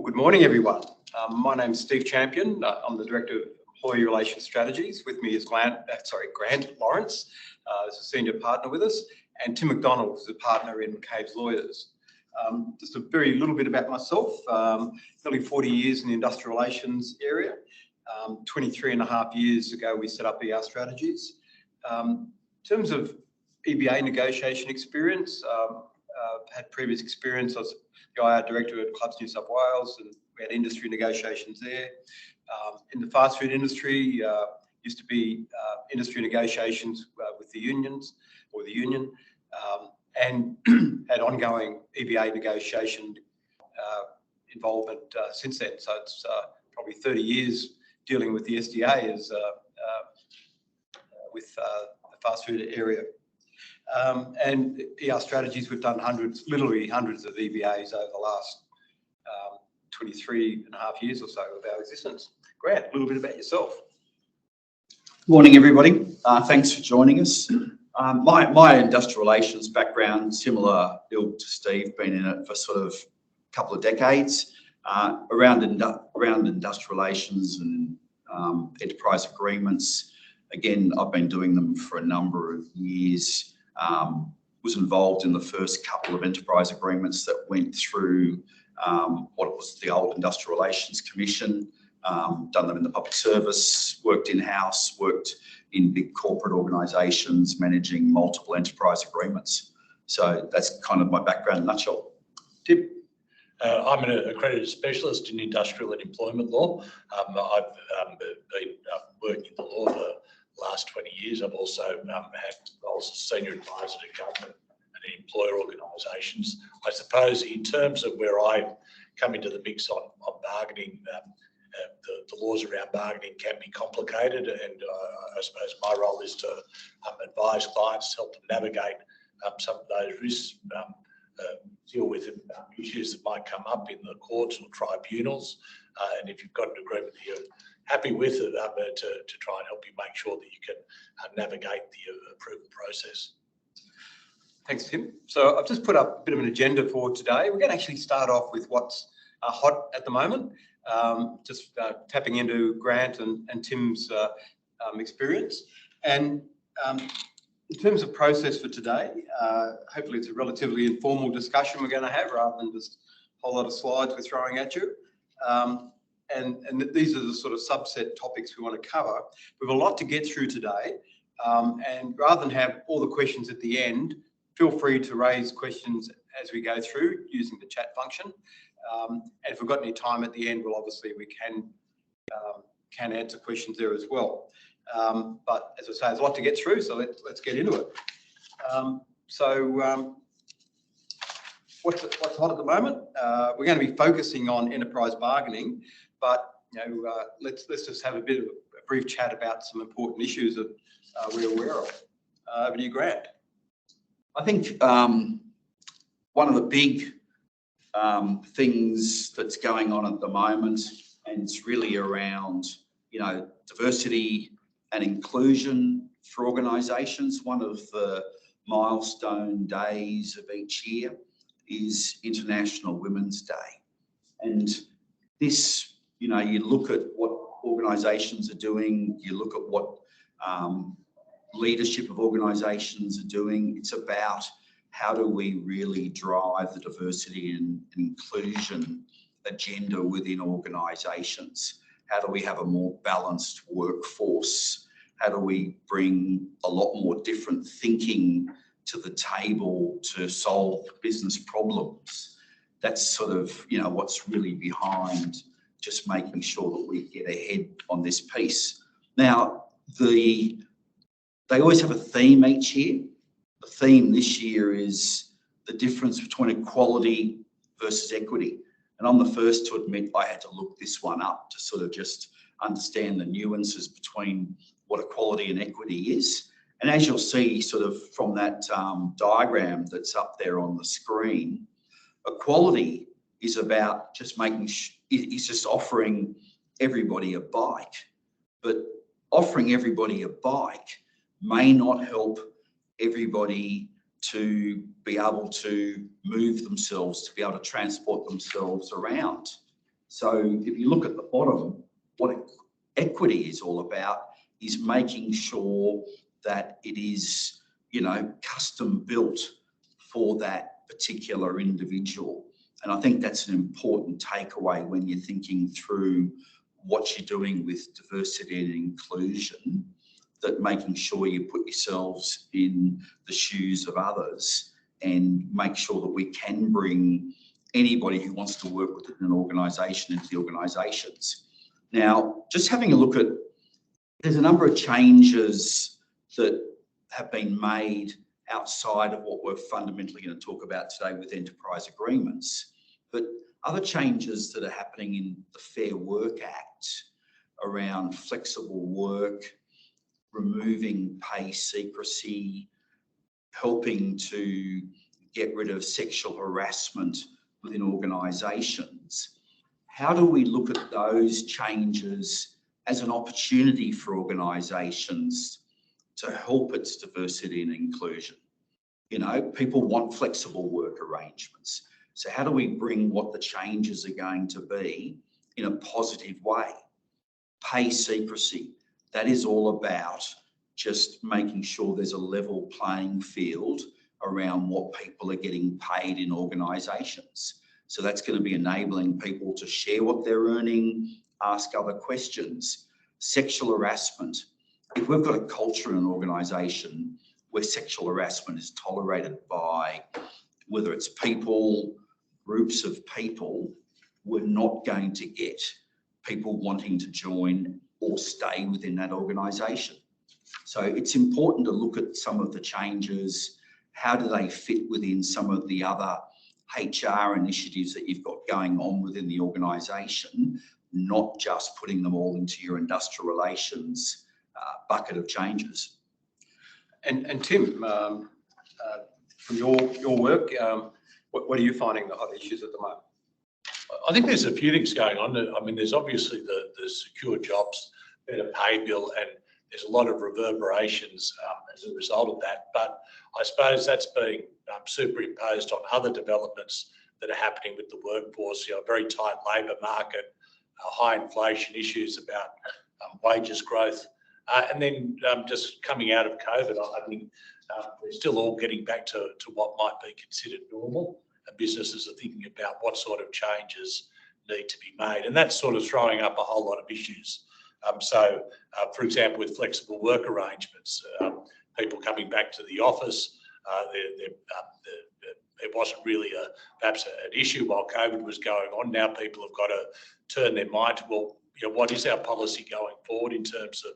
Good morning, everyone. My name's Steve Champion. I'm the Director of Employee Relations Strategies. With me is Grant Lawrence, who's a senior partner with us, and Tim McDonald, who's a partner in McCabes Lawyers. Just a very little bit about myself. Nearly 40 years in the industrial relations area. 23 and a half years ago, we set up ERS Strategies. In terms of EBA negotiation experience, had previous experience. I was the IR Director at Clubs New South Wales, and we had industry negotiations there. In the fast food industry, used to be industry negotiations with the unions or the union, and had ongoing EBA negotiation involvement since then. So it's probably 30 years dealing with the SDA as with the fast food area. And ERS Strategies, we've done literally hundreds of EBAs over the last 23 and a half years or so of our existence. Grant, a little bit about yourself. Morning, everybody. Thanks for joining us. My industrial relations background, similar ilk to Steve, been in it for sort of a couple of decades, around industrial relations and enterprise agreements. Again, I've been doing them for a number of years. Was involved in the first couple of enterprise agreements that went through what was the old Industrial Relations Commission, done them in the public service, worked in-house, worked in big corporate organisations, managing multiple enterprise agreements. So that's kind of my background in a nutshell. Tim? I'm an accredited specialist in industrial and employment law. I've been working in the law for the last 20 years. I've also had roles as senior advisor to government and employer organisations. I suppose in terms of where I come into the mix on bargaining, the laws around bargaining can be complicated, and I suppose my role is to advise clients, help them navigate some of those risks, deal with issues that might come up in the courts or tribunals, and if you've got an agreement that you're happy with it, to try and help you make sure that you can navigate the approval process. Thanks, Tim. So I've just put up a bit of an agenda for today. We're going to actually start off with what's hot at the moment, just tapping into Grant and Tim's experience. And in terms of process for today, hopefully it's a relatively informal discussion we're going to have rather than just a whole lot of slides we're throwing at you. And these are the sort of subset topics we want to cover. We have a lot to get through today, and rather than have all the questions at the end, feel free to raise questions as we go through using the chat function. And if we've got any time at the end, well, obviously we can answer questions there as well. But as I say, there's a lot to get through, so let's get into it. What's hot at the moment? We're going to be focusing on enterprise bargaining, but let's just have a bit of a brief chat about some important issues that we're aware of. Over to you, Grant. I think one of the big things that's going on at the moment, and it's really around diversity and inclusion for organisations. One of the milestone days of each year is International Women's Day. And this, you look at what organisations are doing, you look at what leadership of organisations are doing. It's about how do we really drive the diversity and inclusion agenda within organisations? How do we have a more balanced workforce? How do we bring a lot more different thinking to the table to solve business problems? That's sort of, what's really behind just making sure that we get ahead on this piece. Now, they always have a theme each year. The theme this year is the difference between equality versus equity. And I'm the first to admit I had to look this one up to sort of just understand the nuances between what equality and equity is. And as you'll see sort of from that diagram that's up there on the screen, equality is about just it's just offering everybody a bike. But offering everybody a bike may not help everybody to be able to move themselves, to be able to transport themselves around. So if you look at the bottom, what equity is all about is making sure that it is, custom built for that particular individual. And I think that's an important takeaway when you're thinking through what you're doing with diversity and inclusion, that making sure you put yourselves in the shoes of others and make sure that we can bring anybody who wants to work within an organisation into the organisations. Now, just having a look at, there's a number of changes that have been made outside of what we're fundamentally going to talk about today with enterprise agreements, but other changes that are happening in the Fair Work Act around flexible work, removing pay secrecy, helping to get rid of sexual harassment within organisations. How do we look at those changes as an opportunity for organisations to help its diversity and inclusion? People want flexible work arrangements. So how do we bring what the changes are going to be in a positive way? Pay secrecy, that is all about just making sure there's a level playing field around what people are getting paid in organisations. So that's going to be enabling people to share what they're earning, ask other questions. Sexual harassment. If we've got a culture in an organisation where sexual harassment is tolerated by, whether it's people, groups of people, we're not going to get people wanting to join or stay within that organisation. So it's important to look at some of the changes. How do they fit within some of the other HR initiatives that you've got going on within the organisation, not just putting them all into your industrial relations bucket of changes. And Tim, from your work, what are you finding the hot issues at the moment? I think there's a few things going on. I mean, there's obviously the secure jobs, better pay bill, and there's a lot of reverberations as a result of that. But I suppose that's being superimposed on other developments that are happening with the workforce, a very tight labour market, high inflation issues about wages growth. And then just coming out of COVID, I think we're still all getting back to what might be considered normal, and businesses are thinking about what sort of changes need to be made. And that's sort of throwing up a whole lot of issues. For example, with flexible work arrangements, people coming back to the office, it wasn't really perhaps an issue while COVID was going on. Now people have got to turn their mind to, well, what is our policy going forward in terms of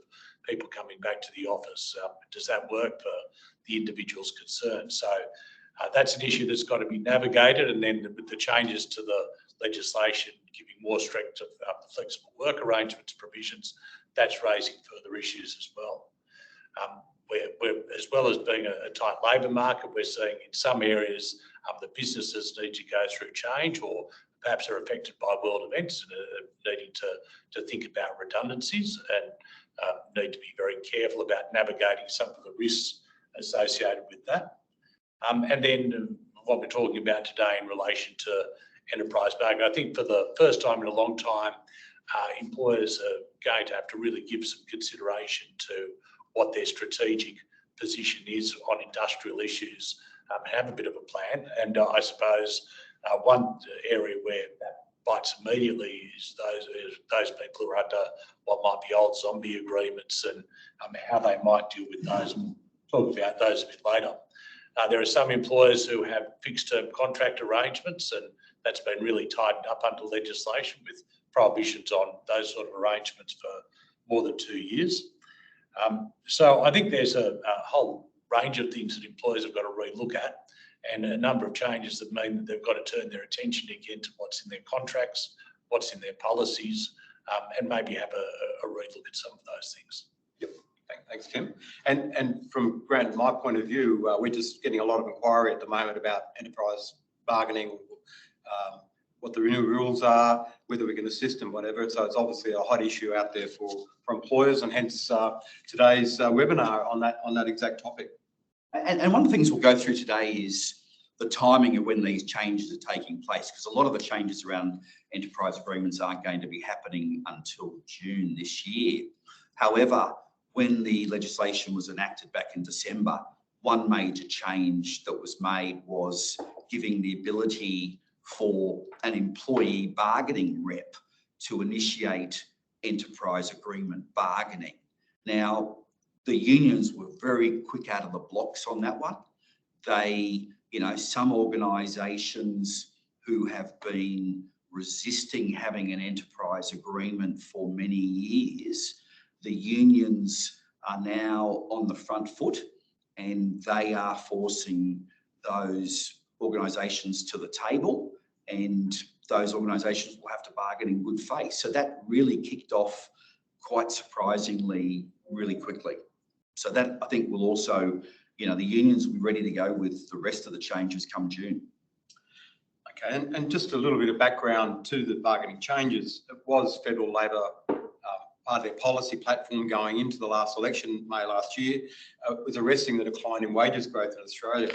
people coming back to the office? Does that work for the individuals concerned? So that's an issue that's got to be navigated, and then with the changes to the legislation giving more strict flexible work arrangements provisions, that's raising further issues as well. We're as well as being a tight labour market, we're seeing in some areas the businesses need to go through change, or perhaps are affected by world events and are needing to think about redundancies, and need to be very careful about navigating some of the risks associated with that. And then what we're talking about today in relation to enterprise bargaining, I think for the first time in a long time, employers are going to have to really give some consideration to what their strategic position is on industrial issues, have a bit of a plan. And I suppose one area where that bites immediately is those people who are under what might be old zombie agreements, and how they might deal with those. We'll talk about those a bit later. There are some employers who have fixed-term contract arrangements, and that's been really tightened up under legislation with prohibitions on those sort of arrangements for more than 2 years. So I think there's a whole range of things that employers have got to relook at, and a number of changes that mean that they've got to turn their attention again to what's in their contracts, what's in their policies, and maybe have a relook at some of those things. Yep. Thanks, Tim. And from Grant, my point of view, we're just getting a lot of inquiry at the moment about enterprise bargaining, what the new rules are, whether we can assist and whatever. So it's obviously a hot issue out there for employers, and hence today's webinar on that exact topic. And one of the things we'll go through today is the timing of when these changes are taking place, because a lot of the changes around enterprise agreements aren't going to be happening until June this year. However, when the legislation was enacted back in December, one major change that was made was giving the ability for an employee bargaining rep to initiate enterprise agreement bargaining. Now, the unions were very quick out of the blocks on that one. They, some organisations who have been resisting having an enterprise agreement for many years, the unions are now on the front foot and they are forcing those organisations to the table, and those organisations will have to bargain in good faith. So that really kicked off quite surprisingly really quickly. So that, I think, will also, the unions will be ready to go with the rest of the changes come June. Okay, and just a little bit of background to the bargaining changes. It was Federal Labor part of their policy platform going into the last election, May last year, was arresting the decline in wages growth in Australia.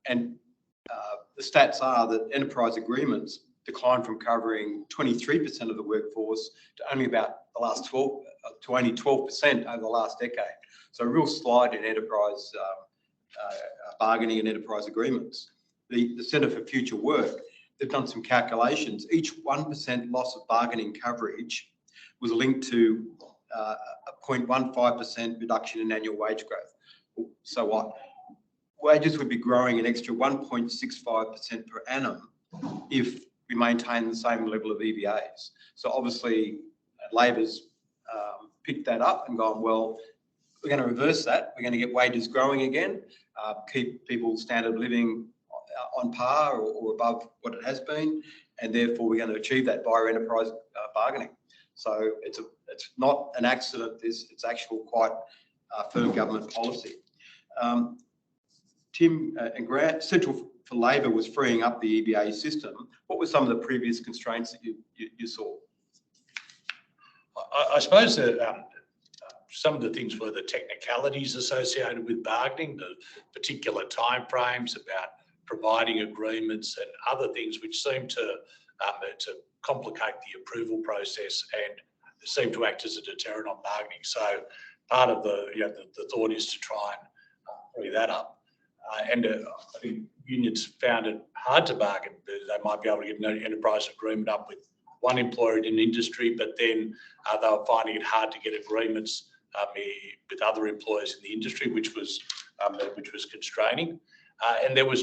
The stats are that enterprise agreements declined from covering 23% of the workforce to only about the last 12% over the last decade. So a real slide in enterprise bargaining and enterprise agreements. The Centre for Future Work, they've done some calculations. Each 1% loss of bargaining coverage was linked to a 0.15% reduction in annual wage growth. So what? Wages would be growing an extra 1.65% per annum if we maintain the same level of EBAs. So obviously, Labor's picked that up and gone, well, we're going to reverse that. We're going to get wages growing again, keep people's standard of living on par or above what it has been, and therefore we're going to achieve that via enterprise bargaining. So it's not an accident. It's actual quite firm government policy. Tim and Grant, Central for Labor was freeing up the EBA system. What were some of the previous constraints that you saw? I suppose that some of the things were the technicalities associated with bargaining, the particular timeframes about providing agreements and other things which seem to complicate the approval process and seem to act as a deterrent on bargaining. So part of the thought is to try and free that up. I think unions found it hard to bargain. They might be able to get an enterprise agreement up with one employer in an industry, but then they were finding it hard to get agreements with other employers in the industry, which was constraining. And there were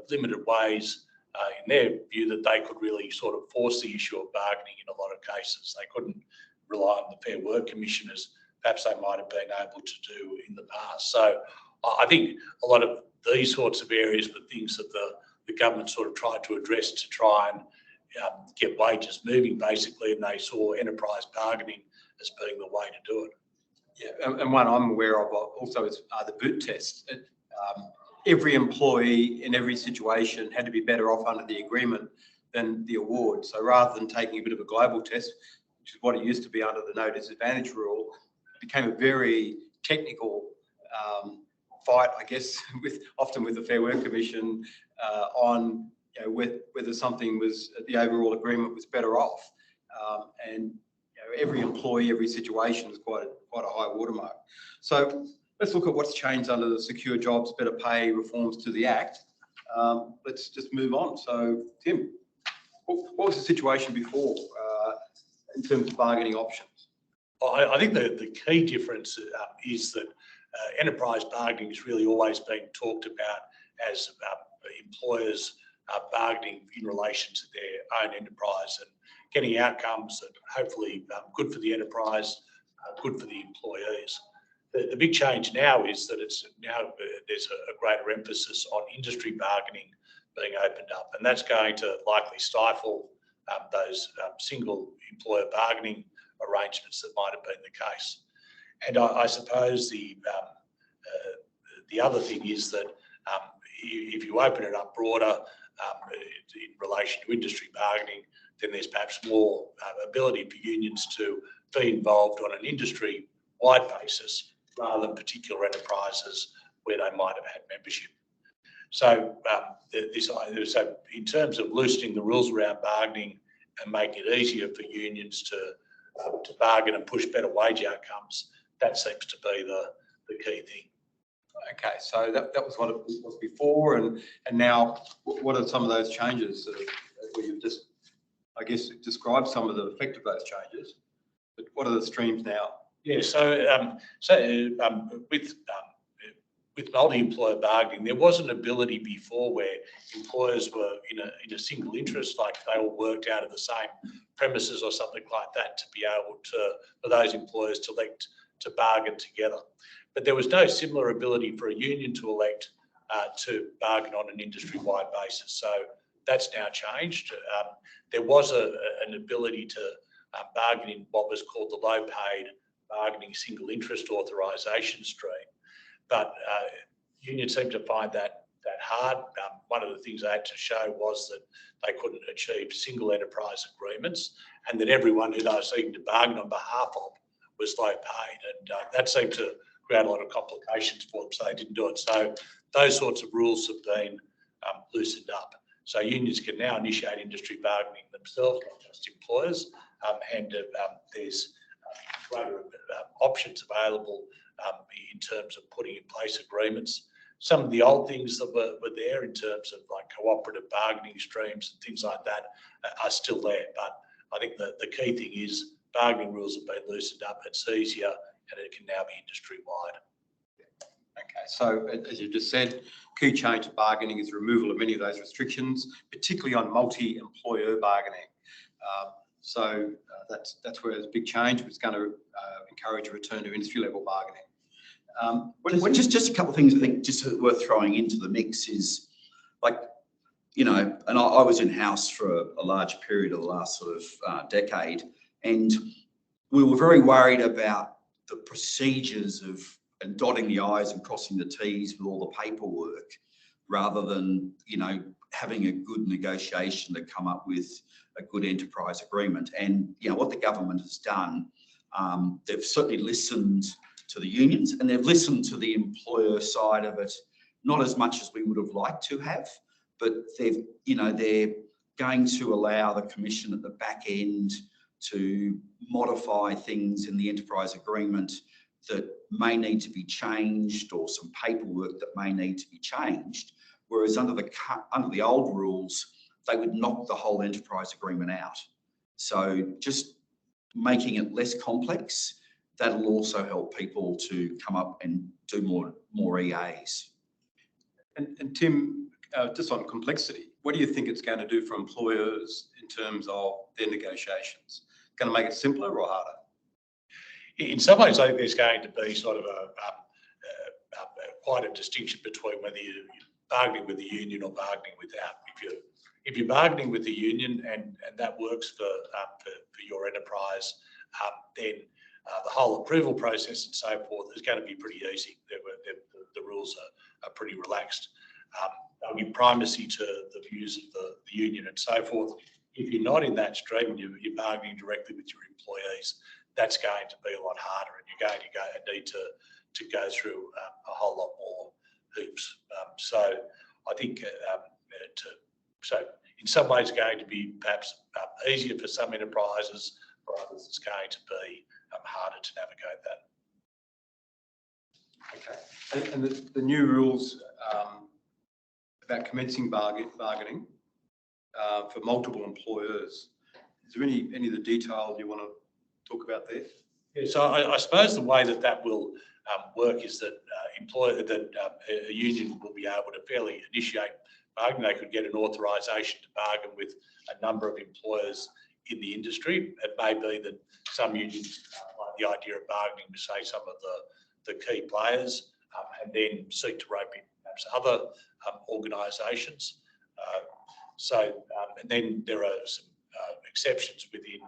limited ways, in their view, that they could really sort of force the issue of bargaining in a lot of cases. They couldn't rely on the Fair Work Commission as perhaps they might have been able to do in the past. So I think a lot of these sorts of areas were things that the government sort of tried to address to try and get wages moving, basically, and they saw enterprise bargaining as being the way to do it. Yeah, and one I'm aware of also is the boot test. Every employee in every situation had to be better off under the agreement than the award. So rather than taking a bit of a global test, which is what it used to be under the no disadvantage rule, it became a very technical fight, I guess, often with the Fair Work Commission on whether something was, the overall agreement was better off. And every employee, every situation is quite a high watermark. So let's look at what's changed under the Secure Jobs, Better Pay reforms to the Act. Let's just move on. So, Tim, what was the situation before in terms of bargaining options? I think the key difference is that enterprise bargaining has really always been talked about as employers bargaining in relation to their own enterprise and getting outcomes that hopefully good for the enterprise, good for the employees. The big change now is that there's a greater emphasis on industry bargaining being opened up, and that's going to likely stifle those single employer bargaining arrangements that might have been the case. And I suppose the other thing is that if you open it up broader in relation to industry bargaining, then there's perhaps more ability for unions to be involved on an industry-wide basis rather than particular enterprises where they might have had membership. So so in terms of loosening the rules around bargaining and making it easier for unions to bargain and push better wage outcomes, that seems to be the key thing. Okay, so that was what it was before, and now what are some of those changes that where you've just, I guess, described some of the effect of those changes, but what are the streams now? Yeah, with multi-employer bargaining, there was an ability before where employers were in a single interest, like they all worked out of the same premises or something like that, to be able to, for those employers to elect to bargain together. But there was no similar ability for a union to elect to bargain on an industry-wide basis. So that's now changed. There was an ability to bargain in what was called the low-paid bargaining single interest authorisation stream. But unions seem to find that hard. One of the things they had to show was that they couldn't achieve single enterprise agreements, and that everyone who they were seeking to bargain on behalf of was low paid. And that seemed to create a lot of complications for them, so they didn't do it. So those sorts of rules have been loosened up. So unions can now initiate industry bargaining themselves, not just employers, and there's greater options available in terms of putting in place agreements. Some of the old things that were there in terms of like cooperative bargaining streams and things like that are still there. But I think the key thing is bargaining rules have been loosened up. It's easier and it can now be industry-wide. Okay, so as you just said, key change to bargaining is removal of many of those restrictions, particularly on multi-employer bargaining. So that's where there's a big change. It's going to encourage a return to industry-level bargaining. Just a couple of things I think just worth throwing into the mix is, like, and I was in-house for a large period of the last sort of decade, and we were very worried about the procedures and dotting the I's and crossing the T's with all the paperwork, rather than, having a good negotiation to come up with a good enterprise agreement. And, what the government has done, they've certainly listened to the unions and they've listened to the employer side of it, not as much as we would have liked to have, but they're going to allow the Commission at the back end to modify things in the enterprise agreement that may need to be changed, or some paperwork that may need to be changed. Whereas under the old rules, they would knock the whole enterprise agreement out. So just making it less complex, that'll also help people to come up and do more EAs. And Tim, just on complexity, what do you think it's going to do for employers in terms of their negotiations? Going to make it simpler or harder? In some ways, I think there's going to be sort of quite a distinction between whether you're bargaining with the union or bargaining without. If you're bargaining with the union and that works for your enterprise, then the whole approval process and so forth is going to be pretty easy. The rules are pretty relaxed. They'll give primacy to the views of the union and so forth. If you're not in that stream and you're bargaining directly with your employees, that's going to be a lot harder, and you're going to need to go through a whole lot more hoops. So I think so in some ways it's going to be perhaps easier for some enterprises, for others it's going to be harder to navigate that. Okay, and the new rules about commencing bargaining for multiple employers, is there any of the detail you want to talk about there? Yeah, so I suppose the way that will work is that a union will be able to fairly initiate bargaining. They could get an authorisation to bargain with a number of employers in the industry. It may be that some unions like the idea of bargaining with, say, some of the key players, and then seek to rope in perhaps other organisations. And then there are some exceptions within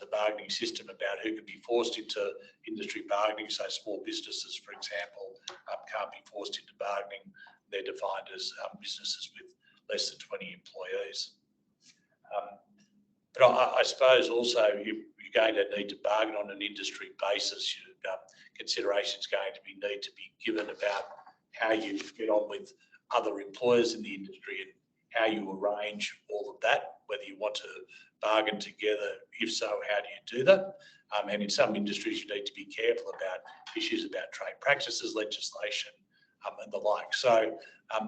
the bargaining system about who can be forced into industry bargaining. So small businesses, for example, can't be forced into bargaining. They're defined as businesses with less than 20 employees. But I suppose also you're going to need to bargain on an industry basis. Consideration is going to need to be given about how you get on with other employers in the industry and how you arrange all of that, whether you want to bargain together. If so, how do you do that? And in some industries, you need to be careful about issues about trade practices, legislation, and the like. So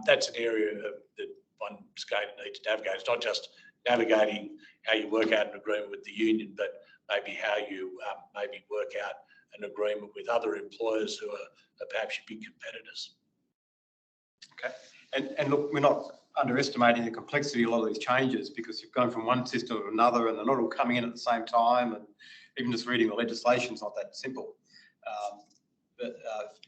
that's an area that one's going to need to navigate. It's not just navigating how you work out an agreement with the union, but maybe how you maybe work out an agreement with other employers who are perhaps your big competitors. Okay. And look, we're not underestimating the complexity of a lot of these changes, because you've gone from one system to another and they're not all coming in at the same time, and even just reading the legislation is not that simple. But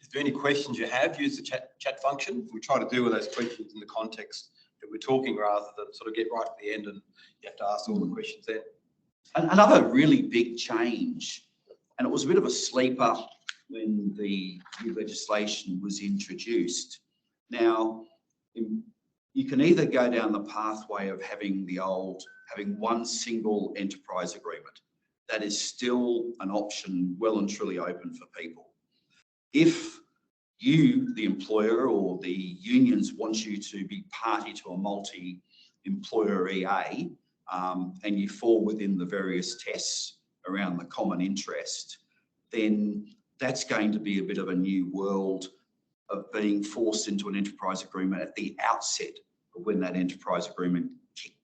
if there are any questions you have, use the chat function. We try to deal with those questions in the context that we're talking, rather than sort of get right at the end and you have to ask all the questions then. Another really big change, and it was a bit of a sleeper when the new legislation was introduced. Now, you can either go down the pathway of having one single enterprise agreement. That is still an option, well and truly open for people. If you, the employer, or the unions want you to be party to a multi-employer EA, and you fall within the various tests around the common interest, then that's going to be a bit of a new world of being forced into an enterprise agreement at the outset of when that enterprise agreement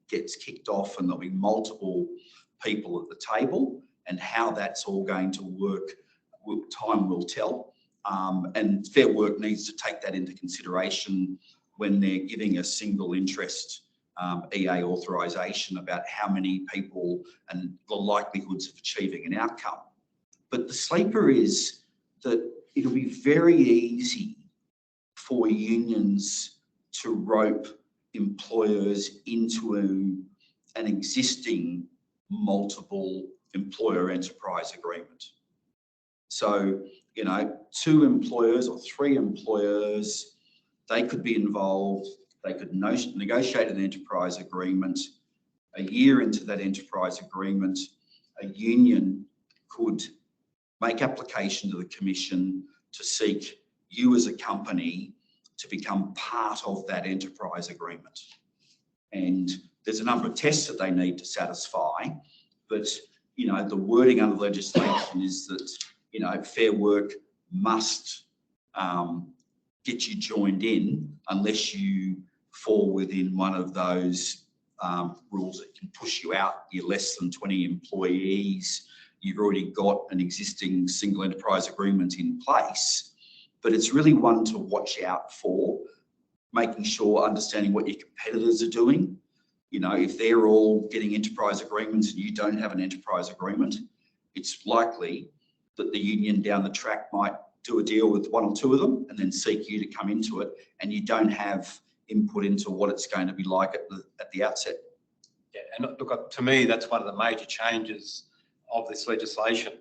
gets kicked off, and there'll be multiple people at the table, and how that's all going to work, time will tell. And Fair Work needs to take that into consideration when they're giving a single interest EA authorisation about how many people and the likelihoods of achieving an outcome. But the sleeper is that it'll be very easy for unions to rope employers into an existing multiple employer enterprise agreement. So, you know, 2 employers or 3 employers, they could be involved. They could negotiate an enterprise agreement. A year into that enterprise agreement, a union could make application to the Commission to seek you as a company to become part of that enterprise agreement. And there's a number of tests that they need to satisfy, but, you know, the wording under legislation is that, you know, Fair Work must get you joined in unless you fall within one of those rules that can push you out. You're less than 20 employees. You've already got an existing single enterprise agreement in place. But it's really one to watch out for, making sure, understanding what your competitors are doing. You know, if they're all getting enterprise agreements and you don't have an enterprise agreement, it's likely that the union down the track might do a deal with 1 or 2 of them and then seek you to come into it, and you don't have input into what it's going to be like at the outset. Yeah, and look, to me, that's one of the major changes of this legislation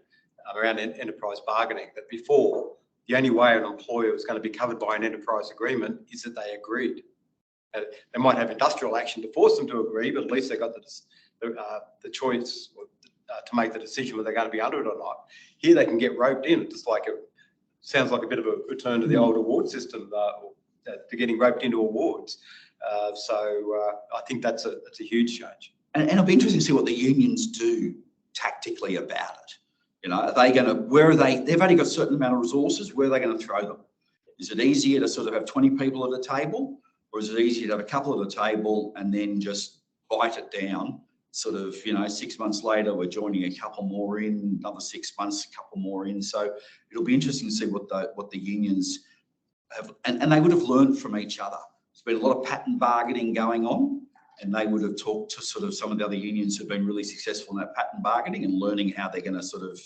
around enterprise bargaining, that before, the only way an employer was going to be covered by an enterprise agreement is that they agreed. They might have industrial action to force them to agree, but at least they got the choice to make the decision whether they're going to be under it or not. Here they can get roped in, just like it sounds like a bit of a return to the old award system, to getting roped into awards. So I think that's a huge change. And it'll be interesting to see what the unions do tactically about it. You know, are they going to, where are they? They've only got a certain amount of resources. Where are they going to throw them? Is it easier to sort of have 20 people at a table, or is it easier to have a couple at a table and then just bite it down? Sort of, you know, 6 months later, we're joining a couple more in, another 6 months, a couple more in. So it'll be interesting to see what the unions have, and they would have learned from each other. There's been a lot of pattern bargaining going on, and they would have talked to sort of some of the other unions who've been really successful in that pattern bargaining and learning how they're going to sort of,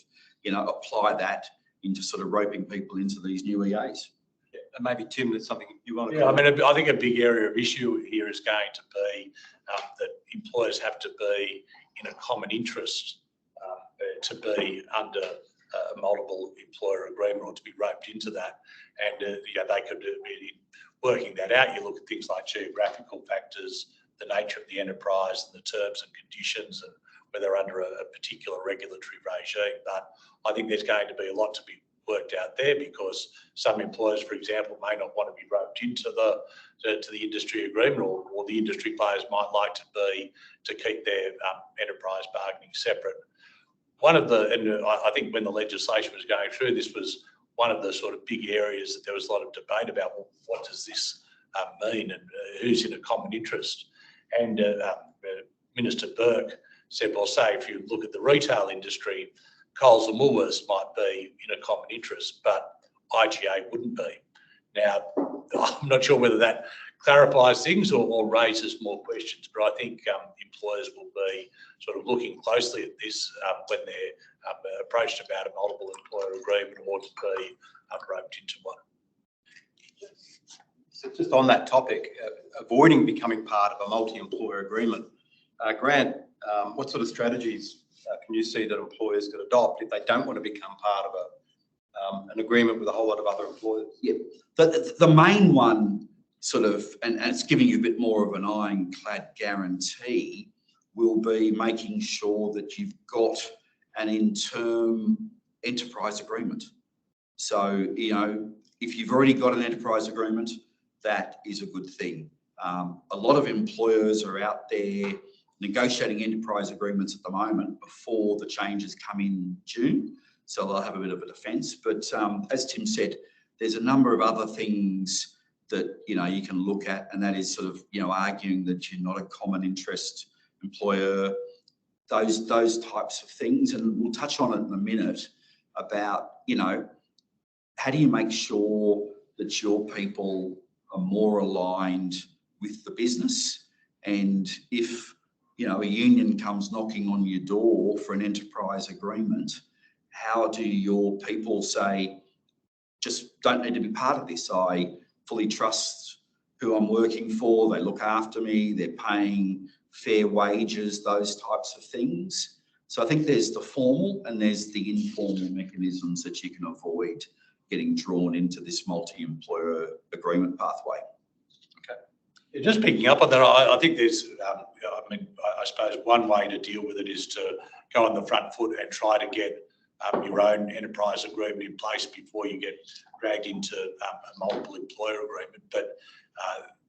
you know, apply that into sort of roping people into these new EAs. Yeah, and maybe Tim, there's something you want to. Yeah, I mean, I think a big area of issue here is going to be that employers have to be in a common interest to be under a multiple employer agreement or to be roped into that. And you know, they could be working that out. You look at things like geographical factors, the nature of the enterprise and the terms and conditions, and whether under a particular regulatory regime. But I think there's going to be a lot to be worked out there, because some employers, for example, may not want to be roped into the industry agreement, or the industry players might like to keep their enterprise bargaining separate. I think when the legislation was going through, this was one of the sort of big areas that there was a lot of debate about. Well, what does this mean, and who's in a common interest? And Minister Burke said, well, say if you look at the retail industry, Coles and Woolworths might be in a common interest, but IGA wouldn't be. Now, I'm not sure whether that clarifies things or raises more questions, but I think employers will be sort of looking closely at this when they're approached about a multiple employer agreement, or to be roped into one. So just on that topic, avoiding becoming part of a multi-employer agreement, Grant, what sort of strategies can you see that employers could adopt if they don't want to become part of an agreement with a whole lot of other employers? Yeah, the main one sort of, and it's giving you a bit more of an ironclad guarantee, will be making sure that you've got an in-term enterprise agreement. So, you know, if you've already got an enterprise agreement, that is a good thing. A lot of employers are out there negotiating enterprise agreements at the moment before the changes come in June. So they'll have a bit of a defence. But as Tim said, there's a number of other things that, you know, you can look at, and that is sort of, you know, arguing that you're not a common interest employer, those types of things. And we'll touch on it in a minute about, you know, how do you make sure that your people are more aligned with the business? And if, you know, a union comes knocking on your door for an enterprise agreement, how do your people say, just don't need to be part of this? I fully trust who I'm working for. They look after me. They're paying fair wages, those types of things. So I think there's the formal and there's the informal mechanisms that you can avoid getting drawn into this multi-employer agreement pathway. Okay. Just picking up on that, I think there's, I suppose one way to deal with it is to go on the front foot and try to get your own enterprise agreement in place before you get dragged into a multiple employer agreement. But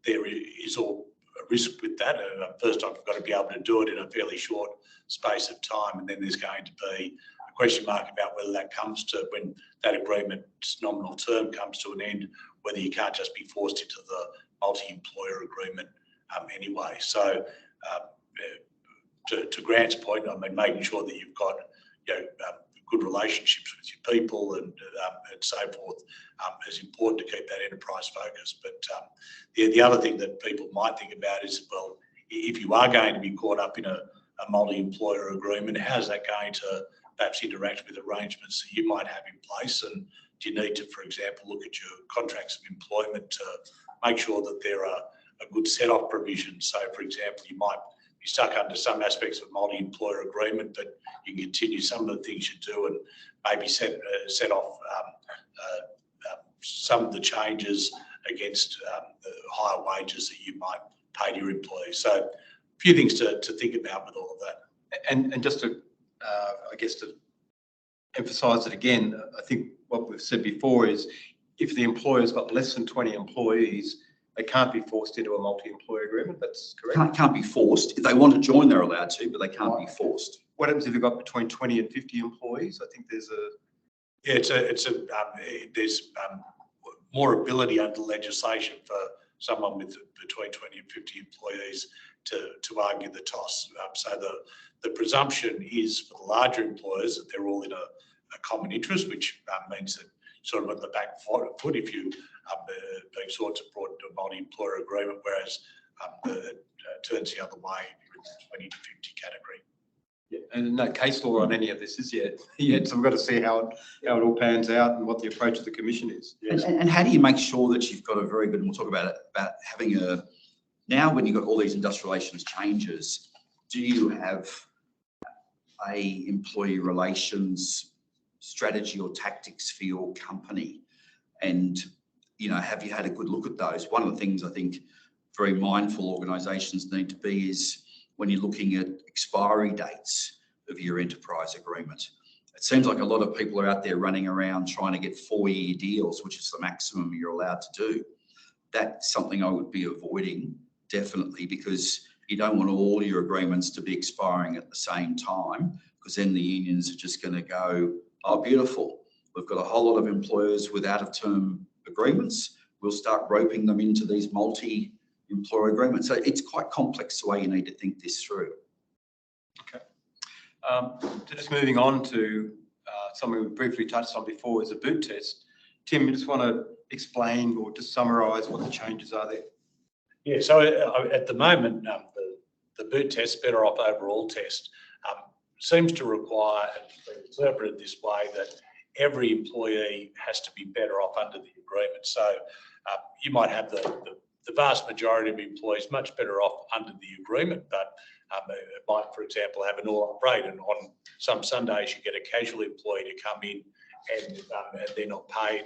there is all a risk with that. First off, you've got to be able to do it in a fairly short space of time, and then there's going to be a question mark about whether that comes to, when that agreement's nominal term comes to an end, whether you can't just be forced into the multi-employer agreement anyway. So to Grant's point, I mean, making sure that you've got, you know, good relationships with your people and so forth is important to keep that enterprise focus. But the other thing that people might think about is, well, if you are going to be caught up in a multi-employer agreement, how's that going to perhaps interact with arrangements that you might have in place? And do you need to, for example, look at your contracts of employment to make sure that there are a good set-off provision? So, for example, you might be stuck under some aspects of multi-employer agreement, but you can continue some of the things you do and maybe set off some of the changes against the higher wages that you might pay to your employees. So a few things to think about with all of that. And just to, I guess, to emphasise it again, I think what we've said before is if the employer's got less than 20 employees, they can't be forced into a multi-employer agreement. That's correct. Can't be forced. If they want to join, they're allowed to, but they can't be forced. What happens if you've got between 20 and 50 employees? I think there's a... Yeah, there's more ability under legislation for someone with between 20 and 50 employees to argue the toss. So the presumption is for the larger employers that they're all in a common interest, which means that sort of at the back foot if you being sought to brought into a multi-employer agreement, whereas it turns the other way if you're in the 20 to 50 category. Yeah, and no case law on any of this is yet, so we've got to see how it all pans out and what the approach of the Commission is. Yes. And how do you make sure that you've got a very good, and we'll talk about it, about having now when you've got all these industrial relations changes, do you have a employee relations strategy or tactics for your company? And, you know, have you had a good look at those? One of the things I think very mindful organisations need to be is when you're looking at expiry dates of your enterprise agreement, It seems like a lot of people are out there running around trying to get 4-year deals, which is the maximum you're allowed to do. That's something I would be avoiding, definitely, because you don't want all your agreements to be expiring at the same time, because then the unions are just going to go, oh, beautiful. We've got a whole lot of employers with out-of-term agreements. We'll start roping them into these multi-employer agreements. So it's quite complex the way you need to think this through. Okay. Just moving on to something we briefly touched on before is a boot test. Tim, you just want to explain or just summarise what the changes are there? Yeah, so at the moment, the boot test, better off overall test, seems to require, and interpreted this way, that every employee has to be better off under the agreement. So you might have the vast majority of employees much better off under the agreement, but it might, for example, have an all-up rate, and on some Sundays you get a casual employee to come in and they're not paid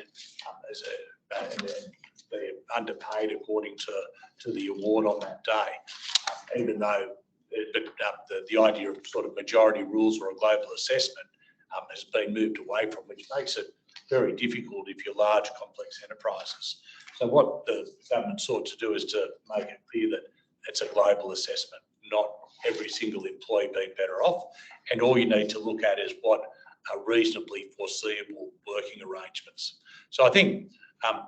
they're underpaid according to the award on that day, even though the idea of sort of majority rules or a global assessment has been moved away from, which makes it very difficult if you're large, complex enterprises. So what the government sought to do is to make it clear that it's a global assessment, not every single employee being better off. And all you need to look at is what are reasonably foreseeable working arrangements. So I think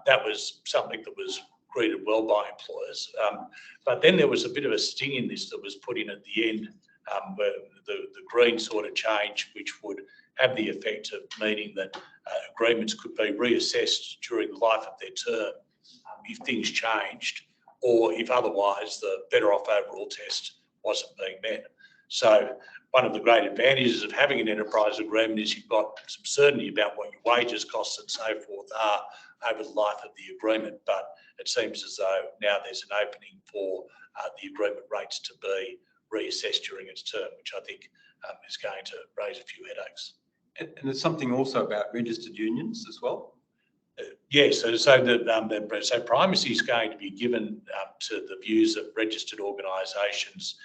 that was something that was greeted well by employers. But then there was a bit of a sting in this that was put in at the end, where the green sort of change, which would have the effect of meaning that agreements could be reassessed during the life of their term if things changed, or if otherwise the better off overall test wasn't being met. So one of the great advantages of having an enterprise agreement is you've got some certainty about what your wages, costs and so forth are over the life of the agreement. But it seems as though now there's an opening for the agreement rates to be reassessed during its term, which I think is going to raise a few headaches. And there's something also about registered unions as well. Yes, so primacy is going to be given to the views of registered organisations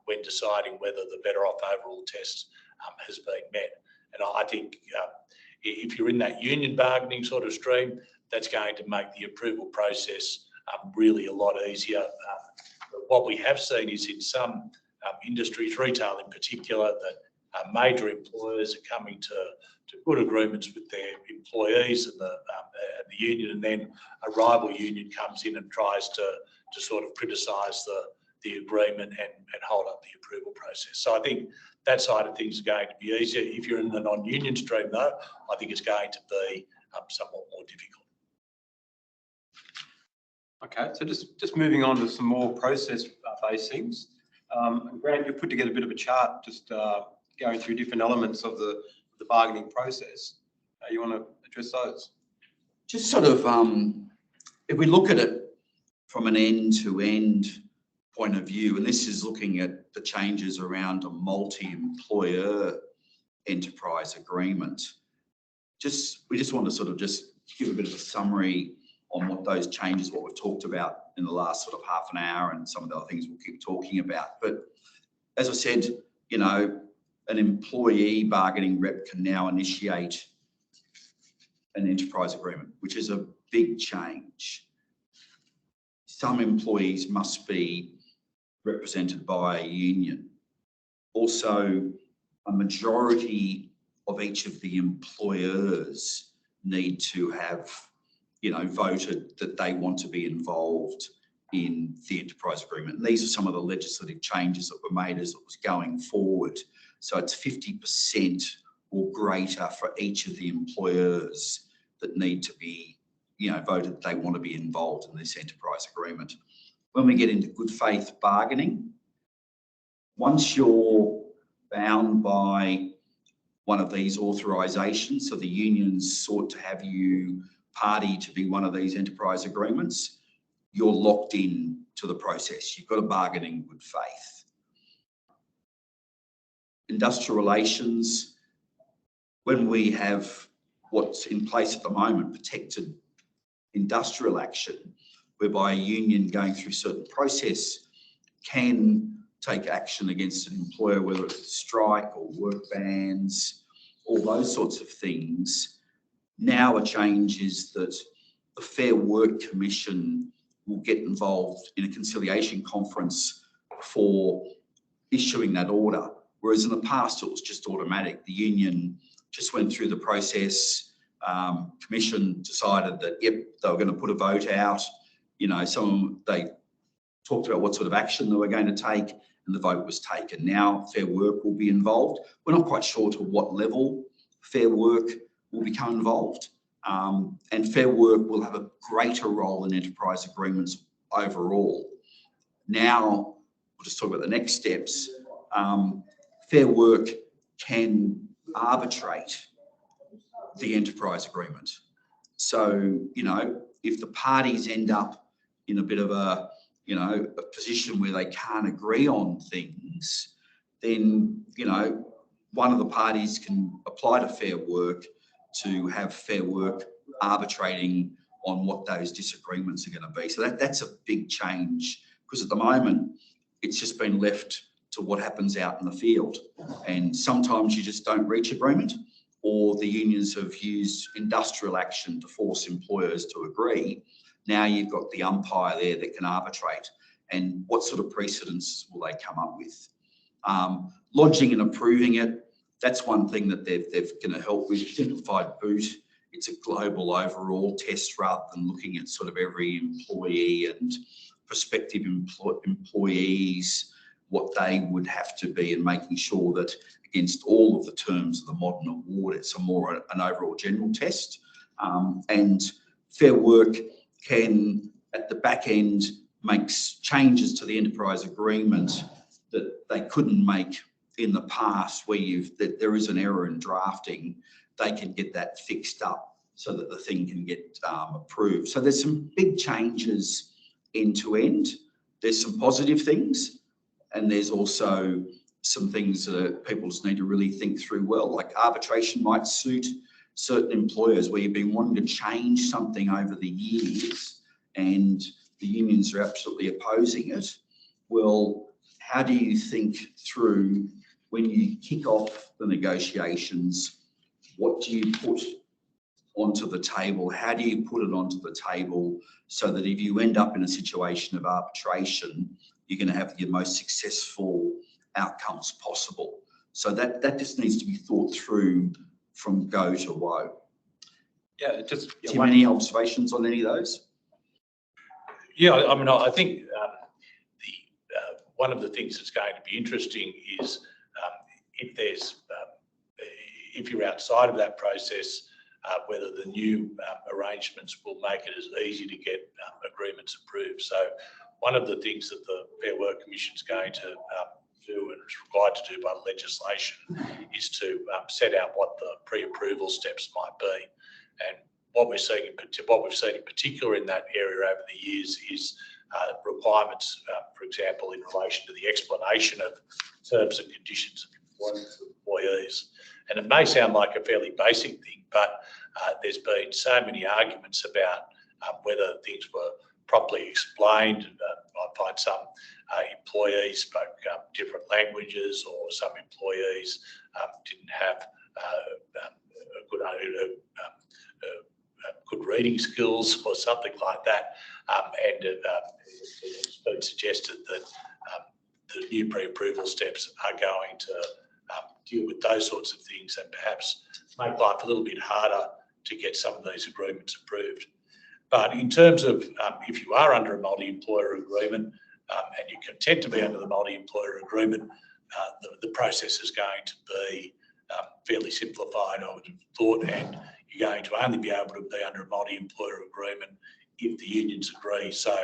when deciding whether the better off overall test has been met. And I think if you're in that union bargaining sort of stream, that's going to make the approval process really a lot easier. But what we have seen is in some industries, retail in particular, that major employers are coming to good agreements with their employees and the union, and then a rival union comes in and tries to sort of criticise the agreement and hold up the approval process. So I think that side of things is going to be easier. If you're in the non-union stream, though, I think it's going to be somewhat more difficult. Okay, so just moving on to some more process-based things. And Grant, you put together a bit of a chart just going through different elements of the bargaining process. You want to address those? Just sort of, if we look at it from an end-to-end point of view, and this is looking at the changes around a multi-employer enterprise agreement, we just want to sort of just give a bit of a summary on what those changes, what we've talked about in the last sort of half an hour, and some of the other things we'll keep talking about. But as I said, you know, an employee bargaining rep can now initiate an enterprise agreement, which is a big change. Some employees must be represented by a union. Also, a majority of each of the employers need to have, you know, voted that they want to be involved in the enterprise agreement. And these are some of the legislative changes that were made as it was going forward. So it's 50% or greater for each of the employers that need to be, you know, voted they want to be involved in this enterprise agreement. When we get into good faith bargaining, once you're bound by one of these authorisations, so the unions sought to have you party to be one of these enterprise agreements, you're locked in to the process. You've got to bargain in good faith. Industrial relations, when we have what's in place at the moment, protected industrial action, whereby a union going through certain process can take action against an employer, whether it's a strike or work bans, all those sorts of things. Now a change is that the Fair Work Commission will get involved in a conciliation conference for issuing that order. Whereas in the past, it was just automatic. The union just went through the process. Commission decided that, yep, they were going to put a vote out. You know, they talked about what sort of action they were going to take, and the vote was taken. Now Fair Work will be involved. We're not quite sure to what level Fair Work will become involved. And Fair Work will have a greater role in enterprise agreements overall. Now, we'll just talk about the next steps. Fair Work can arbitrate the enterprise agreement. So, you know, if the parties end up in a bit of a, you know, a position where they can't agree on things, then, you know, one of the parties can apply to Fair Work to have Fair Work arbitrating on what those disagreements are going to be. So that's a big change, because at the moment it's just been left to what happens out in the field, and sometimes you just don't reach agreement, or the unions have used industrial action to force employers to agree. Now you've got the umpire there that can arbitrate, and what sort of precedents will they come up with? Lodging and approving it, that's one thing that they're going to help with. Simplified boot, it's a global overall test rather than looking at sort of every employee and prospective employees, what they would have to be, and making sure that against all of the terms of the modern award, it's a more an overall general test. And Fair Work can, at the back end, make changes to the enterprise agreement that they couldn't make in the past, where that there is an error in drafting. They can get that fixed up so that the thing can get approved. So there's some big changes end to end. There's some positive things, and there's also some things that people just need to really think through well. Like arbitration might suit certain employers where you've been wanting to change something over the years and the unions are absolutely opposing it. Well, how do you think through, when you kick off the negotiations, what do you put onto the table? How do you put it onto the table so that if you end up in a situation of arbitration, you're going to have the most successful outcomes possible? So that just needs to be thought through from go to woe. Yeah, just Tim, any observations on any of those? Yeah, I mean, I think one of the things that's going to be interesting is if you're outside of that process, whether the new arrangements will make it as easy to get agreements approved. So one of the things that the Fair Work Commission is going to do, and is required to do by legislation, is to set out what the pre-approval steps might be. And what we've seen in particular in that area over the years is requirements, for example, in relation to the explanation of terms and conditions of employment for employees. And it may sound like a fairly basic thing, but there's been so many arguments about whether things were properly explained. I find some employees spoke different languages, or some employees didn't have good reading skills or something like that. And it's been suggested that the new pre-approval steps are going to deal with those sorts of things and perhaps make life a little bit harder to get some of these agreements approved. But in terms of if you are under a multi-employer agreement and you're content to be under the multi-employer agreement, the process is going to be fairly simplified, I would have thought, and you're going to only be able to be under a multi-employer agreement if the unions agree. So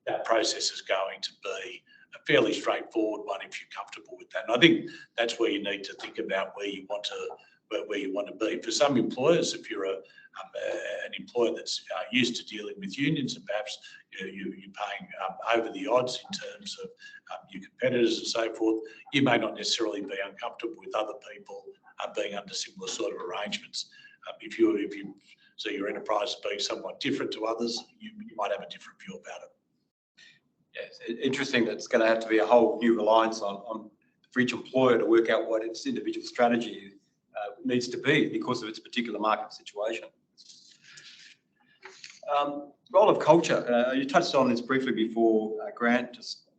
that process is going to be a fairly straightforward one if you're comfortable with that. And I think that's where you need to think about where you want to be. For some employers, if you're an employer that's used to dealing with unions, and perhaps you're paying over the odds in terms of your competitors and so forth, you may not necessarily be uncomfortable with other people being under similar sort of arrangements. If you see your enterprise being somewhat different to others, you might have a different view about it. Yeah, it's interesting that it's going to have to be a whole new reliance on for each employer to work out what its individual strategy needs to be because of its particular market situation. Role of culture. You touched on this briefly before, Grant, just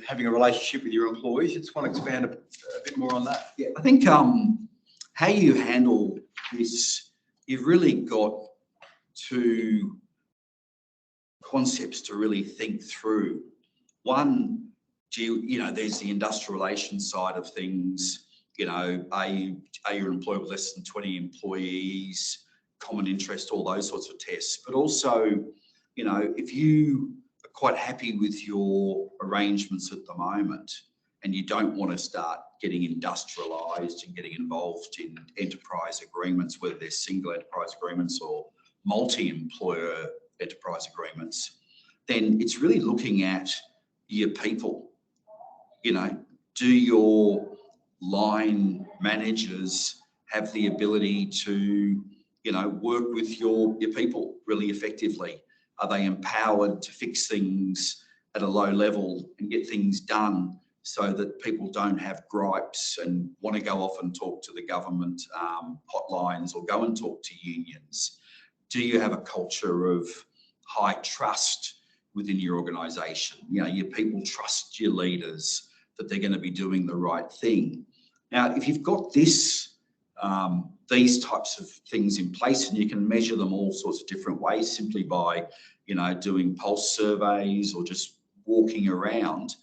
having a relationship with your employees. You just want to expand a bit more on that. Yeah, I think how you handle this, you've really got two concepts to really think through. One, there's the industrial relations side of things. Are you employed with less than 20 employees, common interest, all those sorts of tests. But also, if you are quite happy with your arrangements at the moment and you don't want to start getting industrialised and getting involved in enterprise agreements, whether they're single enterprise agreements or multi-employer enterprise agreements, then it's really looking at your people. Do your line managers have the ability to, work with your people really effectively? Are they empowered to fix things at a low level and get things done so that people don't have gripes and want to go off and talk to the government hotlines or go and talk to unions? Do you have a culture of high trust within your organisation? Your people trust your leaders that they're going to be doing the right thing. Now, if you've got these types of things in place, and you can measure them all sorts of different ways, simply by, doing pulse surveys or just walking around,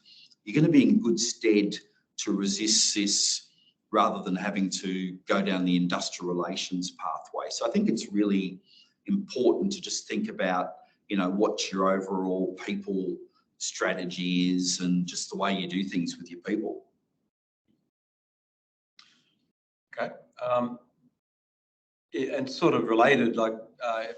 you're going to be in good stead to resist this rather than having to go down the industrial relations pathway. So I think it's really important to just think about, what your overall people strategy is and just the way you do things with your people. Okay. And sort of related,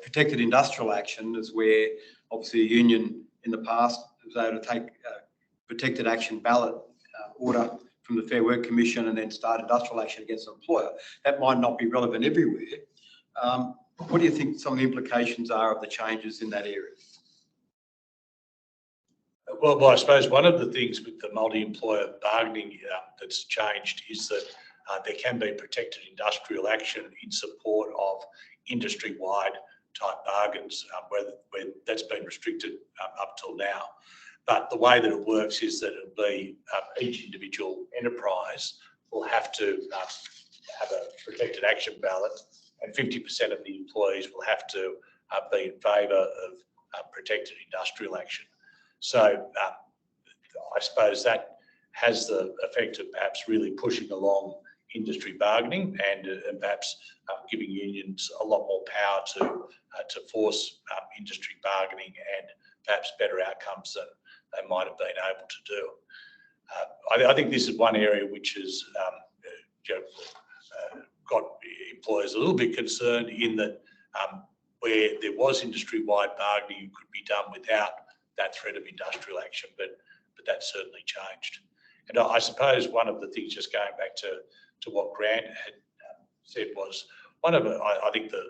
protected industrial action is where obviously a union in the past was able to take a protected action ballot order from the Fair Work Commission and then start industrial action against an employer. That might not be relevant everywhere. What do you think some of the implications are of the changes in that area? Well, I suppose one of the things with the multi-employer bargaining that's changed is that there can be protected industrial action in support of industry-wide type bargains where that's been restricted up till now. But the way that it works is that it'll be each individual enterprise will have to have a protected action ballot, and 50% of the employees will have to be in favour of protected industrial action. So I suppose that has the effect of perhaps really pushing along industry bargaining and perhaps giving unions a lot more power to force industry bargaining and perhaps better outcomes than they might have been able to do. I think this is one area which has got employers a little bit concerned in that where there was industry-wide bargaining, it could be done without that threat of industrial action, but that's certainly changed. And I suppose one of the things, just going back to what Grant had said, was one of I think the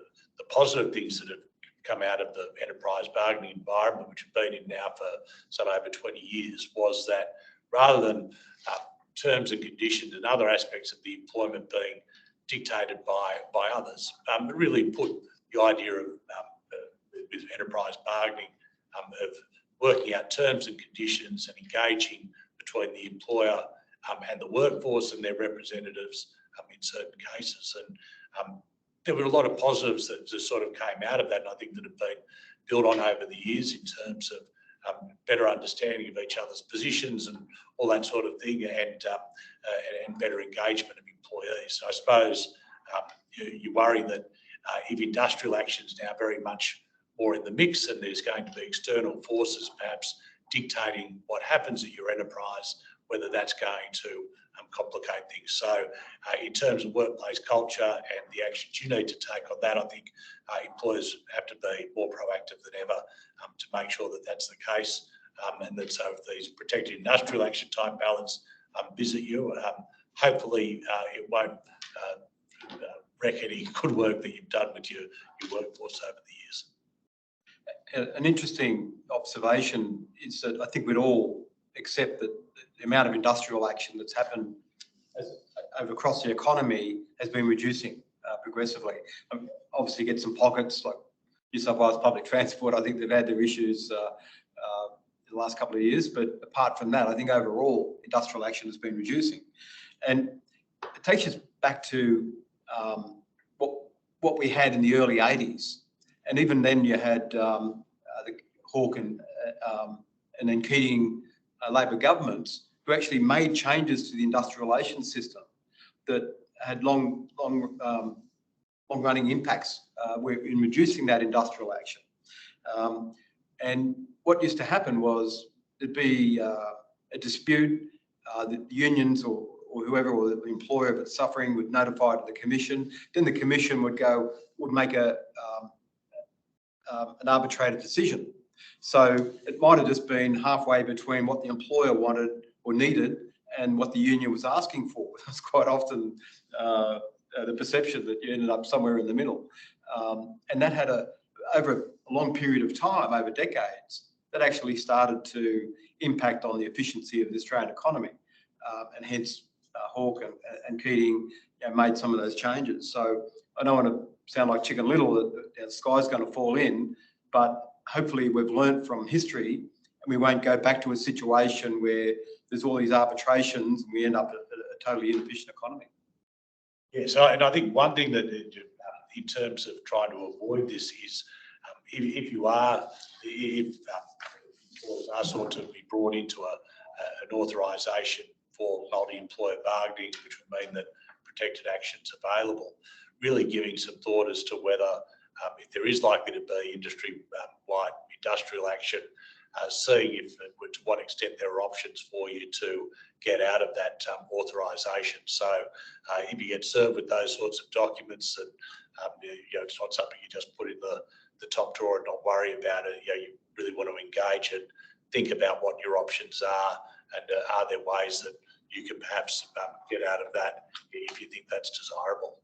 positive things that have come out of the enterprise bargaining environment, which have been in now for some over 20 years, was that rather than terms and conditions and other aspects of the employment being dictated by others, it really put the idea of with enterprise bargaining of working out terms and conditions and engaging between the employer and the workforce and their representatives in certain cases. And there were a lot of positives that just sort of came out of that, and I think that have been built on over the years in terms of better understanding of each other's positions and all that sort of thing, and better engagement of employees. So I suppose you worry that if industrial action is now very much more in the mix, and there's going to be external forces perhaps dictating what happens at your enterprise, whether that's going to complicate things. So in terms of workplace culture and the actions you need to take on that, I think employers have to be more proactive than ever to make sure that that's the case, and that so if these protected industrial action type balance visit you, hopefully it won't wreck any good work that you've done with your workforce over the years. An interesting observation is that I think we'd all accept that the amount of industrial action that's happened over across the economy has been reducing progressively. Obviously, get some pockets like New South Wales public transport. I think they've had their issues in the last couple of years, but apart from that, I think overall industrial action has been reducing, and it takes us back to what we had in the early 80s, and even then you had the Hawke and then Keating Labor governments who actually made changes to the industrial relations system that had long-running impacts in reducing that industrial action. And what used to happen was there'd be a dispute, the unions or whoever, or the employer that's suffering, would notify the commission. Then the commission would make an arbitrated decision. So it might have just been halfway between what the employer wanted or needed and what the union was asking for. It's quite often the perception that you ended up somewhere in the middle. And that had over a long period of time, over decades, that actually started to impact on the efficiency of the Australian economy. And hence Hawke and Keating made some of those changes. So I don't want to sound like Chicken Little that the sky's going to fall in, but hopefully we've learned from history and we won't go back to a situation where there's all these arbitrations and we end up at a totally inefficient economy. Yes, and I think one thing that in terms of trying to avoid this is if employers are sought to be brought into an authorisation for multi-employer bargaining, which would mean that protected action's available, really giving some thought as to whether if there is likely to be industry-wide industrial action, seeing to what extent there are options for you to get out of that authorisation. So if you get served with those sorts of documents, and it's not something you just put in the top drawer and not worry about it. You really want to engage and think about what your options are, and are there ways that you can perhaps get out of that if you think that's desirable.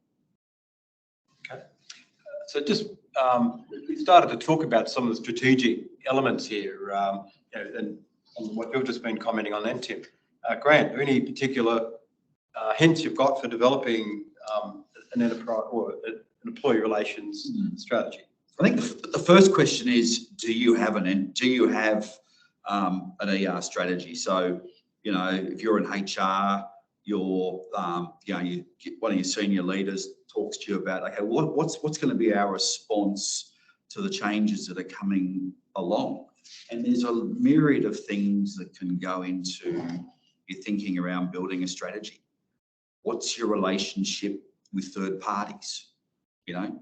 Okay. So just we started to talk about some of the strategic elements here, and what you've just been commenting on then, Tim. Grant, are any particular hints you've got for developing an enterprise or an employee relations strategy? I think the first question is, do you have an ER strategy? So, if you're in HR, one of your senior leaders talks to you about, okay, what's going to be our response to the changes that are coming along? And there's a myriad of things that can go into your thinking around building a strategy. What's your relationship with third parties?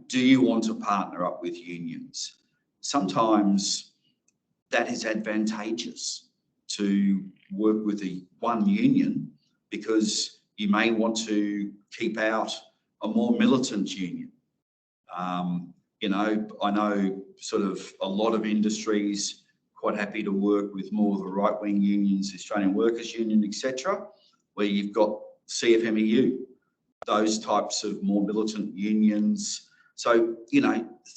Do you want to partner up with unions? Sometimes that is advantageous to work with one union because you may want to keep out a more militant union. I know sort of a lot of industries quite happy to work with more of the right-wing unions, Australian Workers Union, etc., where you've got CFMEU, those types of more militant unions. So,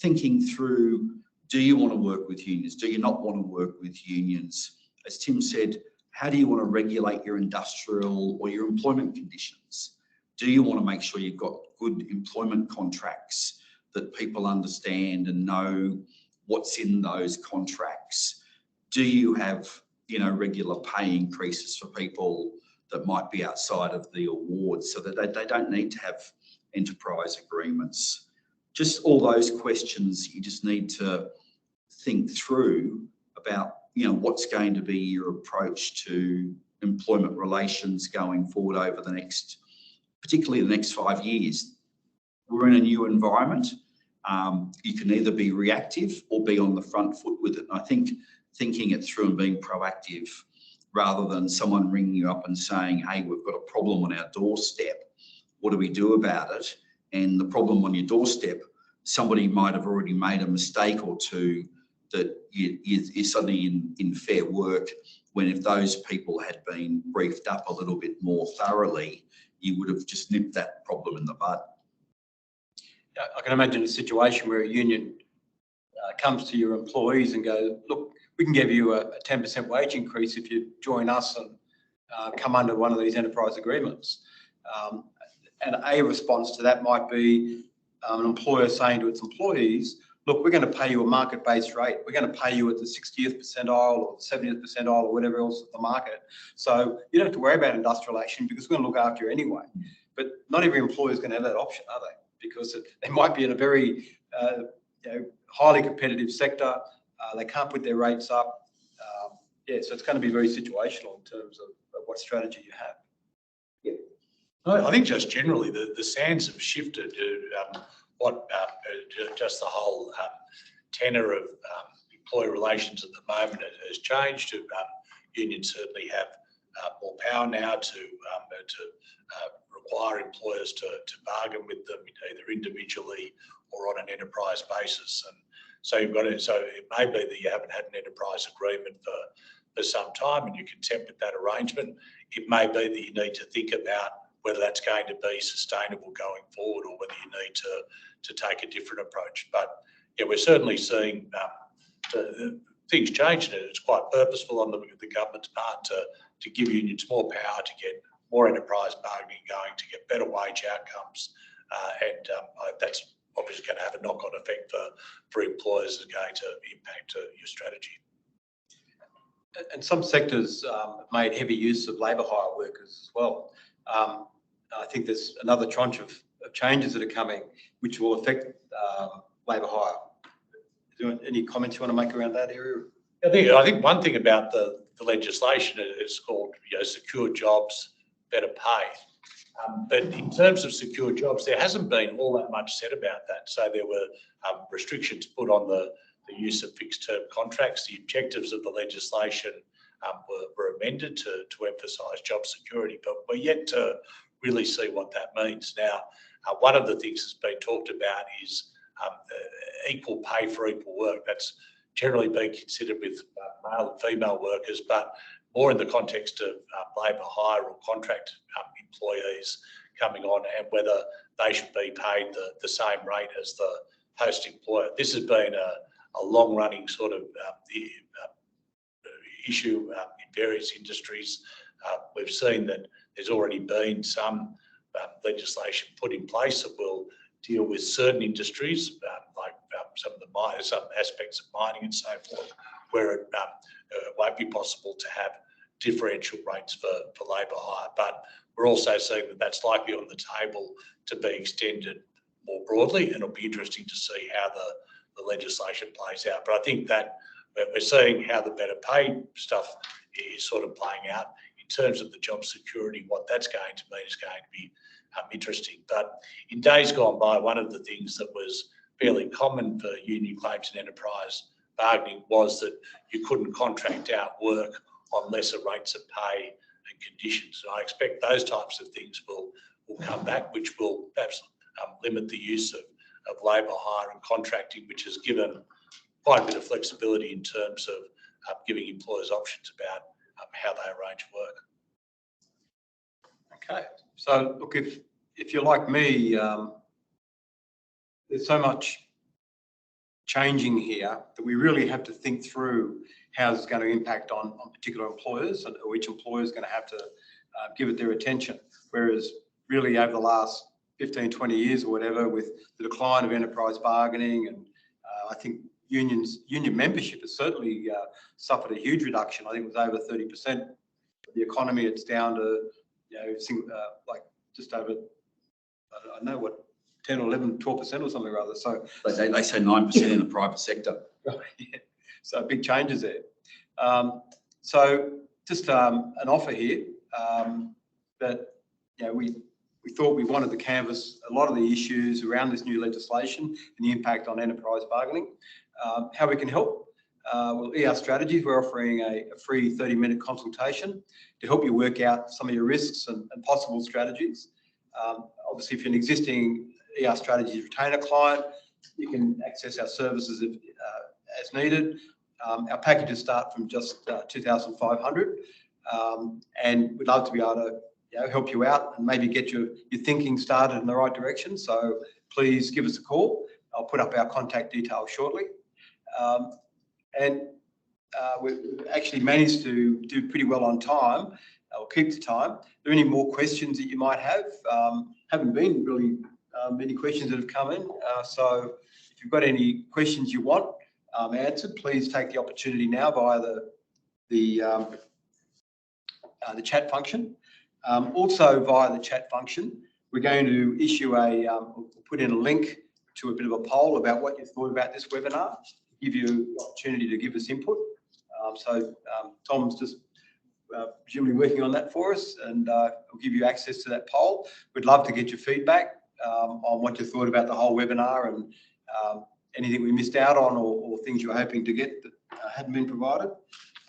thinking through, do you want to work with unions? Do you not want to work with unions? As Tim said, how do you want to regulate your industrial or your employment conditions? Do you want to make sure you've got good employment contracts that people understand and know what's in those contracts? Do you have, regular pay increases for people that might be outside of the awards so that they don't need to have enterprise agreements? Just all those questions you just need to think through about, what's going to be your approach to employment relations going forward over particularly the next 5 years. We're in a new environment. You can either be reactive or be on the front foot with it. And I think thinking it through and being proactive rather than someone ringing you up and saying, hey, we've got a problem on our doorstep. What do we do about it? And the problem on your doorstep, somebody might have already made a mistake or two that you're suddenly in fair work, when if those people had been briefed up a little bit more thoroughly, you would have just nipped that problem in the bud. I can imagine a situation where a union comes to your employees and goes, look, we can give you a 10% wage increase if you join us and come under one of these enterprise agreements. And a response to that might be an employer saying to its employees, look, we're going to pay you a market-based rate. We're going to pay you at the 60th percentile or 70th percentile or whatever else at the market. So you don't have to worry about industrial action because we're going to look after you anyway. But not every employer is going to have that option, are they? Because they might be in a very highly competitive sector. They can't put their rates up. So it's going to be very situational in terms of what strategy you have. I think just generally the sands have shifted to just the whole tenor of employee relations at the moment has changed. Unions certainly have more power now to require employers to bargain with them either individually or on an enterprise basis. And so it may be that you haven't had an enterprise agreement for some time and you're content with that arrangement. It may be that you need to think about whether that's going to be sustainable going forward or whether you need to take a different approach. But we're certainly seeing things change, and it's quite purposeful on the government's part to give unions more power to get more enterprise bargaining going, to get better wage outcomes, and that's obviously going to have a knock-on effect for employers and going to impact your strategy. And some sectors have made heavy use of labour hire workers as well. I think there's another tranche of changes that are coming which will affect labour hire. Any comments you want to make around that area? I think one thing about the legislation is called secure jobs, better pay. But in terms of secure jobs, there hasn't been all that much said about that. So there were restrictions put on the use of fixed term contracts. The objectives of the legislation were amended to emphasise job security, but we're yet to really see what that means. Now, one of the things that's been talked about is equal pay for equal work. That's generally been considered with male and female workers, but more in the context of labour hire or contract employees coming on, and whether they should be paid the same rate as the host employer. This has been a long-running sort of issue in various industries. We've seen that there's already been some legislation put in place that will deal with certain industries, like some aspects of mining and so forth, where it won't be possible to have differential rates for labour hire. But we're also seeing that that's likely on the table to be extended more broadly, and it'll be interesting to see how the legislation plays out. But I think that we're seeing how the better pay stuff is sort of playing out. In terms of the job security, what that's going to mean is going to be interesting. But in days gone by, one of the things that was fairly common for union claims and enterprise bargaining was that you couldn't contract out work on lesser rates of pay and conditions. And I expect those types of things will come back, which will perhaps limit the use of labour hire and contracting, which has given quite a bit of flexibility in terms of giving employers options about how they arrange work. Okay, so look, if you're like me, there's so much changing here that we really have to think through how it's going to impact on particular employers, and which employer is going to have to give it their attention. Whereas really over the last 15, 20 years or whatever, with the decline of enterprise bargaining, and I think union membership has certainly suffered a huge reduction. I think it was over 30% of the economy. It's down to like just over, I don't know what, 10 or 11, 12% or something rather. So they say 9% in the private sector. Yeah. So big changes there. So just an offer here that we thought we wanted to canvass a lot of the issues around this new legislation and the impact on enterprise bargaining. How we can help? Well, ERS Strategies, we're offering a free 30-minute consultation to help you work out some of your risks and possible strategies. Obviously, if you're an existing ERS Strategies retainer client, you can access our services as needed. Our packages start from just $2,500, and we'd love to be able to help you out and maybe get your thinking started in the right direction. So please give us a call. I'll put up our contact details shortly. And we've actually managed to do pretty well on time. We'll keep to time. Are there any more questions that you might have? Haven't been really many questions that have come in. So if you've got any questions you want answered, please take the opportunity now via the chat function. Also via the chat function, we're going to issue put in a link to a bit of a poll about what you thought about this webinar, give you the opportunity to give us input. Tom's just presumably working on that for us, and we'll give you access to that poll. We'd love to get your feedback on what you thought about the whole webinar and anything we missed out on or things you're hoping to get that hadn't been provided.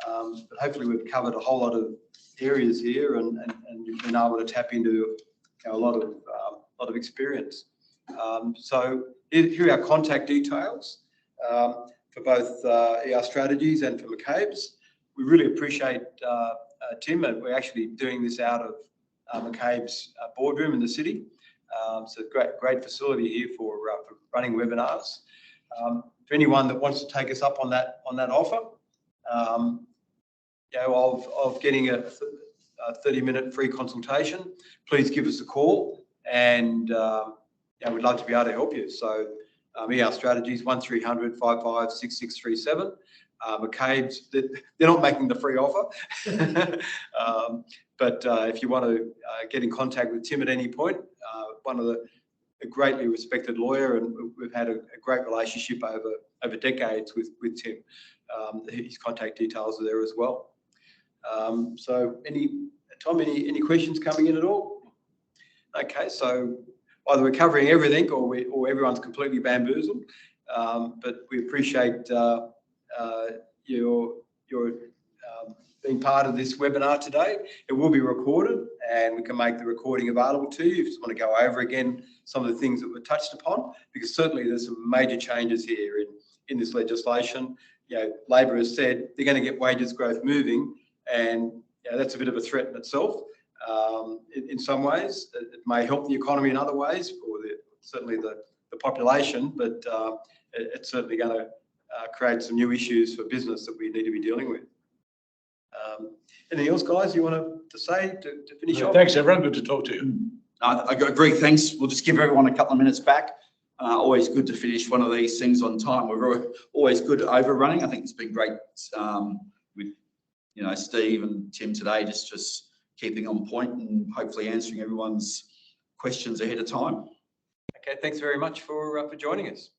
But hopefully we've covered a whole lot of areas here and you've been able to tap into a lot of experience. So here are our contact details for both ERS Strategies and for McCabes. We really appreciate Tim, and we're actually doing this out of McCabes boardroom in the city. So great facility here for running webinars. For anyone that wants to take us up on that offer, of getting a 30-minute free consultation, please give us a call, and we'd love to be able to help you. So ERS Strategies 1300 55 6637. McCabes, they're not making the free offer, but if you want to get in contact with Tim at any point, a greatly respected lawyer, and we've had a great relationship over decades with Tim. His contact details are there as well. So Tom, any questions coming in at all? Okay, so either we're covering everything or everyone's completely bamboozled, but we appreciate your being part of this webinar today. It will be recorded, and we can make the recording available to you if you just want to go over again some of the things that were touched upon, because certainly there's some major changes here in this legislation. Labor has said they're going to get wages growth moving, and that's a bit of a threat in itself. In some ways, it may help the economy in other ways, or certainly the population, but it's certainly going to create some new issues for business that we need to be dealing with. Anything else, guys, you want to say to finish off? Thanks, everyone. Good to talk to you. I agree. Thanks. We'll just give everyone a couple of minutes back. Always good to finish one of these things on time. We're always good at overrunning. I think it's been great with Steve and Tim today, just keeping on point and hopefully answering everyone's questions ahead of time. Okay, thanks very much for joining us.